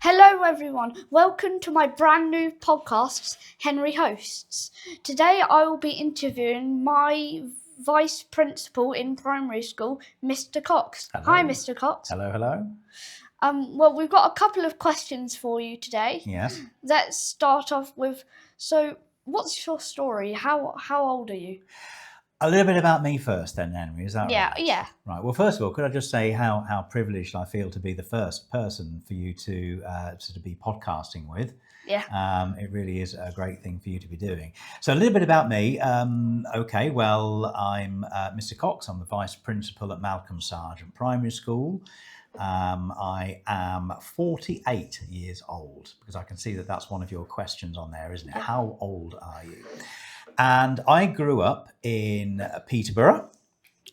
Hello everyone, welcome to my brand new podcast, Henry Hosts. Today I will be interviewing my vice principal in primary school, Mr Cox. Hello. Hi Mr Cox. Hello. Well, we've got a couple of questions for you today. Yes. Let's start off with, so what's your story? How old are you? A little bit about me first then, Henry, is that right? Yeah. Right, well, first of all, could I just say how privileged I feel to be the first person for you to be podcasting with. Yeah. It really is a great thing for you to be doing. So a little bit about me. Okay, well, I'm Mr Cox. I'm the Vice Principal at Malcolm Sargent Primary School. I am 48 years old, because I can see that that's one of your questions on there, isn't it? Yeah. How old are you? And I grew up in Peterborough.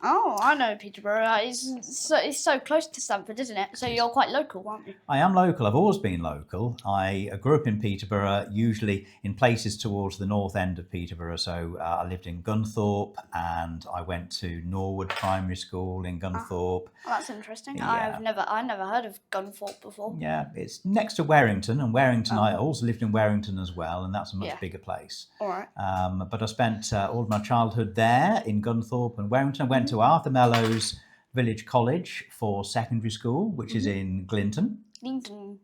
Oh, I know Peterborough. It's so close to Stamford, isn't it? So you're quite local, aren't you? I am local. I've always been local. I grew up in Peterborough, usually in places towards the north end of Peterborough. So I lived in Gunthorpe, and I went to Norwood Primary School in Gunthorpe. Oh, that's interesting. Yeah. I never heard of Gunthorpe before. Yeah, it's next to Warrington, and Warrington. I also lived in Warrington as well, and that's a much bigger place. All right. But I spent all of my childhood there in Gunthorpe and Warrington. I went to Arthur Mellows Village College for secondary school, which is in Glinton. Glinton.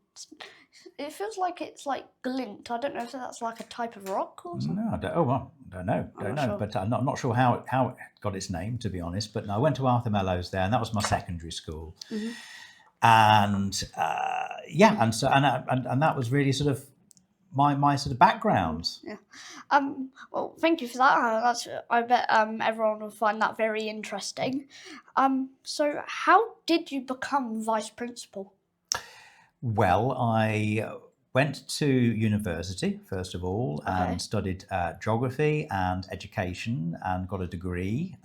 It feels like it's like glint. I don't know if that's like a type of rock or something. No, I don't know. Sure. But I'm not sure how it got its name, to be honest. But no, I went to Arthur Mellows there, and that was my secondary school. And and that was really sort of my sort of background. Yeah. Well, thank you for that. I bet everyone will find that very interesting. So how did you become vice principal? Well, I went to university, first of all, and studied geography and education, and got a degree,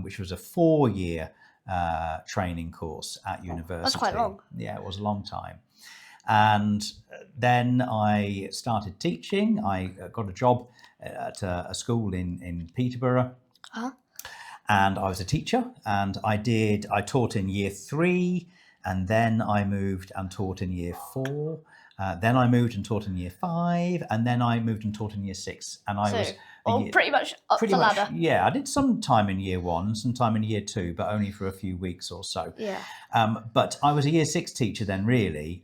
which was a 4-year training course at university. That's quite long. Yeah, it was a long time. And then I started teaching. I got a job at a school in Peterborough. And I was a teacher, and I taught in year 3, and then I moved and taught in year 4. Then I moved and taught in year 5, and then I moved and taught in year 6. And I was pretty much up the ladder. Yeah, I did some time in year 1, some time in year 2, but only for a few weeks or so. Yeah. But I was a year 6 teacher then, really,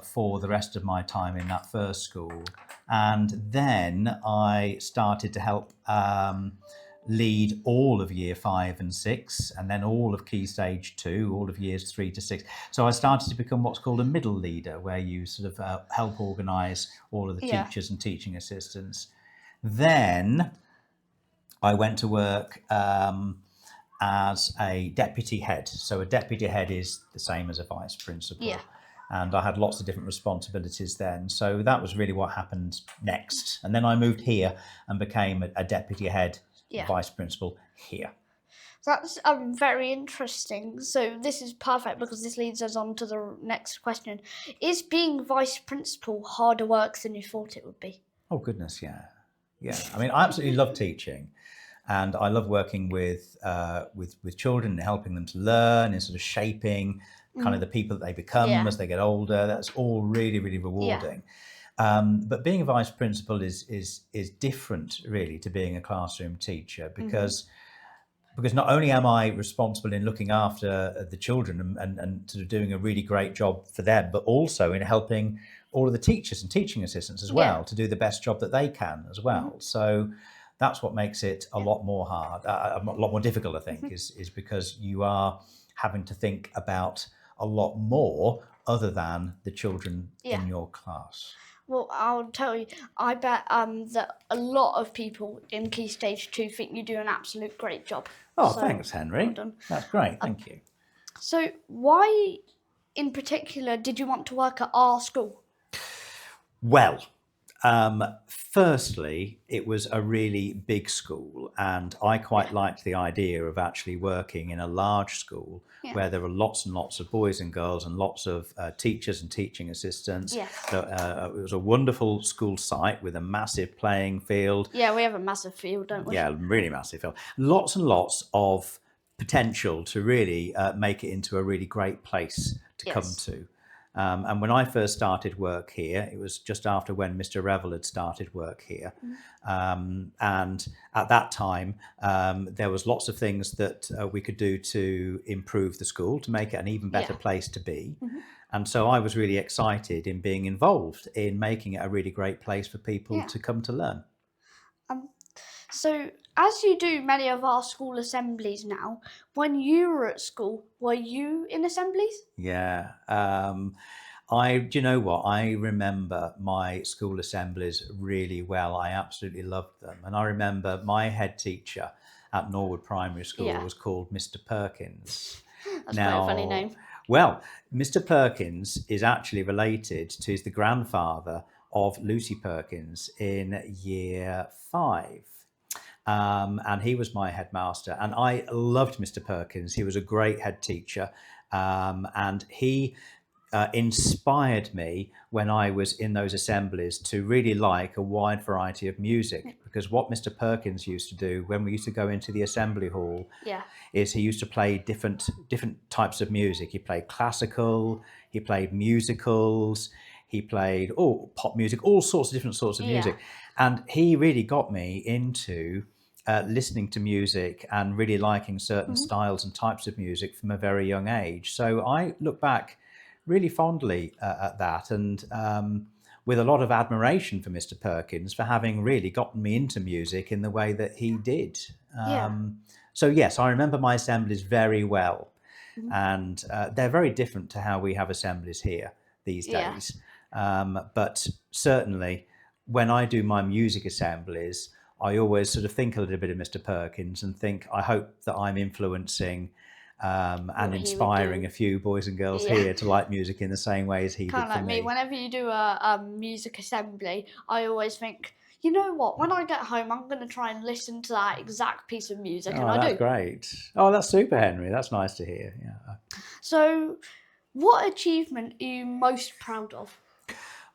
for the rest of my time in that first school. And then I started to help lead all of year 5 and 6, and then all of Key Stage 2, all of years 3 to 6. So I started to become what's called a middle leader, where you sort of help organise all of the teachers and teaching assistants. Then I went to work as a deputy head. So a deputy head is the same as a vice principal. Yeah. And I had lots of different responsibilities then. So that was really what happened next. And then I moved here and became a deputy head, vice principal here. That's very interesting. So this is perfect, because this leads us on to the next question. Is being vice principal harder work than you thought it would be? Oh, goodness, yeah. Yeah, I mean, I absolutely love teaching, and I love working with children and helping them to learn and sort of shaping kind of the people that they become as they get older. That's all really, really rewarding. But being a vice principal is different, really, to being a classroom teacher, because not only am I responsible in looking after the children and sort of doing a really great job for them, but also in helping all of the teachers and teaching assistants as well to do the best job that they can as well. So that's what makes it a lot more hard, a lot more difficult, I think, is because you are having to think about a lot more other than the children in your class. Well, I'll tell you, I bet that a lot of people in Key Stage 2 think you do an absolute great job. Oh, thanks, Henry. Well done. That's great, thank you. So why, in particular, did you want to work at our school? Well, firstly, it was a really big school, and I quite liked the idea of actually working in a large school where there were lots and lots of boys and girls and lots of teachers and teaching assistants. So, it was a wonderful school site with a massive playing field. Yeah, we have a massive field, don't we? Yeah, really massive field. Lots and lots of potential to really make it into a really great place to come to. And when I first started work here, it was just after when Mr. Revel had started work here. And at that time, there was lots of things that we could do to improve the school, to make it an even better place to be. And so I was really excited in being involved in making it a really great place for people to come to learn. So, as you do many of our school assemblies now, when you were at school, were you in assemblies? Yeah. Do you know what? I remember my school assemblies really well. I absolutely loved them. And I remember my head teacher at Norwood Primary School was called Mr. Perkins. That's quite a funny name. Well, Mr. Perkins is actually related to, he's the grandfather of Lucy Perkins in year 5. And he was my headmaster, and I loved Mr. Perkins. He was a great head teacher, and he inspired me when I was in those assemblies to really like a wide variety of music, because what Mr. Perkins used to do when we used to go into the assembly hall is he used to play different types of music. He played classical, he played musicals, he played pop music, all sorts of different sorts of music. And he really got me into listening to music and really liking certain styles and types of music from a very young age. So I look back really fondly at that, and with a lot of admiration for Mr. Perkins for having really gotten me into music in the way that he did. So yes, I remember my assemblies very well, and they're very different to how we have assemblies here these days. But certainly when I do my music assemblies, I always sort of think a little bit of Mr. Perkins and think, I hope that I'm influencing and inspiring a few boys and girls here to like music in the same way as he did for me. Kind of like me. Whenever you do a music assembly, I always think, you know what, when I get home, I'm going to try and listen to that exact piece of music. And I do. That's great. Oh, that's super, Henry. That's nice to hear. Yeah. So, what achievement are you most proud of?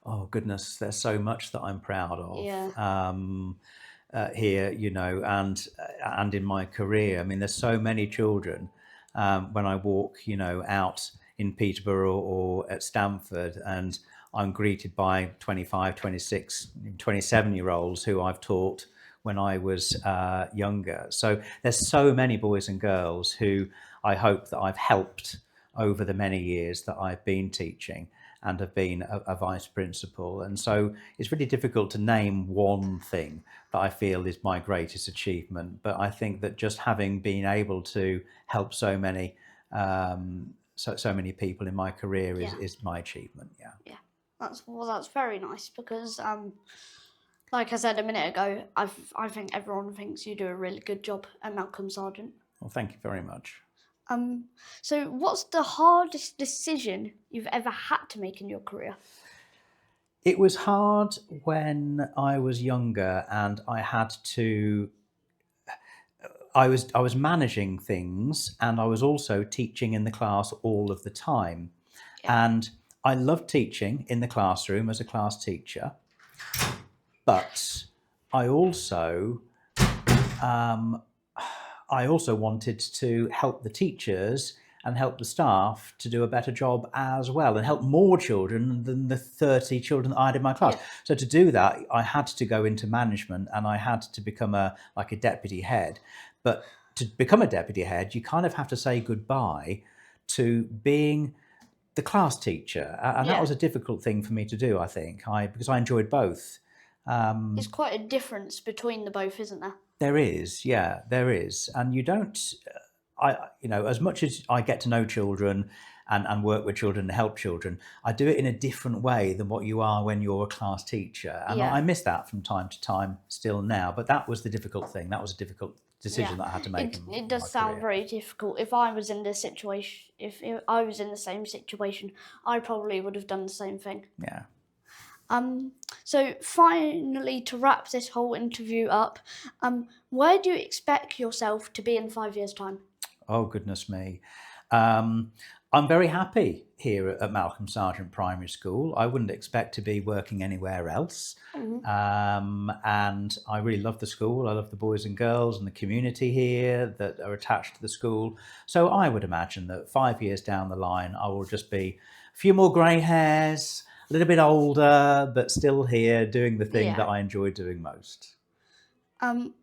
Oh, goodness, there's so much that I'm proud of. Here, you know, and in my career. I mean, there's so many children when I walk, you know, out in Peterborough or at Stamford, and I'm greeted by 25, 26, 27-year-olds who I've taught when I was younger. So there's so many boys and girls who I hope that I've helped over the many years that I've been teaching and have been a vice principal. And so it's really difficult to name one thing that I feel is my greatest achievement. But I think that just having been able to help so many so many people in my career is my achievement. Yeah. That's very nice, because like I said a minute ago, I think everyone thinks you do a really good job at Malcolm Sargent. Well, thank you very much. So what's the hardest decision you've ever had to make in your career? It was hard when I was younger, and I had to. I was managing things, and I was also teaching in the class all of the time, and I loved teaching in the classroom as a class teacher, but I also wanted to help the teachers and help the staff to do a better job as well, and help more children than the 30 children that I had in my class. So to do that, I had to go into management, and I had to become a deputy head. But to become a deputy head, you kind of have to say goodbye to being the class teacher, and that was a difficult thing for me to do, I think, because I enjoyed both. There's quite a difference between the both, isn't there? There is, yeah, there is. And you don't, as much as I get to know children and work with children and help children, I do it in a different way than what you are when you're a class teacher. And I miss that from time to time still now. But that was the difficult thing. That was a difficult decision that I had to make. It does sound very difficult. If I was in this situation, if I was in the same situation, I probably would have done the same thing. Yeah. So finally, to wrap this whole interview up, where do you expect yourself to be in 5 years' time? Oh, goodness me. I'm very happy here at Malcolm Sargent Primary School. I wouldn't expect to be working anywhere else. And I really love the school. I love the boys and girls and the community here that are attached to the school. So I would imagine that 5 years down the line, I will just be a few more grey hairs, a little bit older, but still here doing the thing that I enjoy doing most.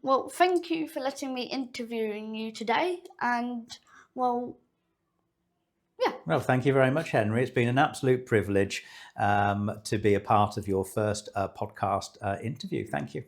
Well, thank you for letting me interviewing you today. And well, yeah. Well, thank you very much, Henry. It's been an absolute privilege to be a part of your first podcast interview. Thank you.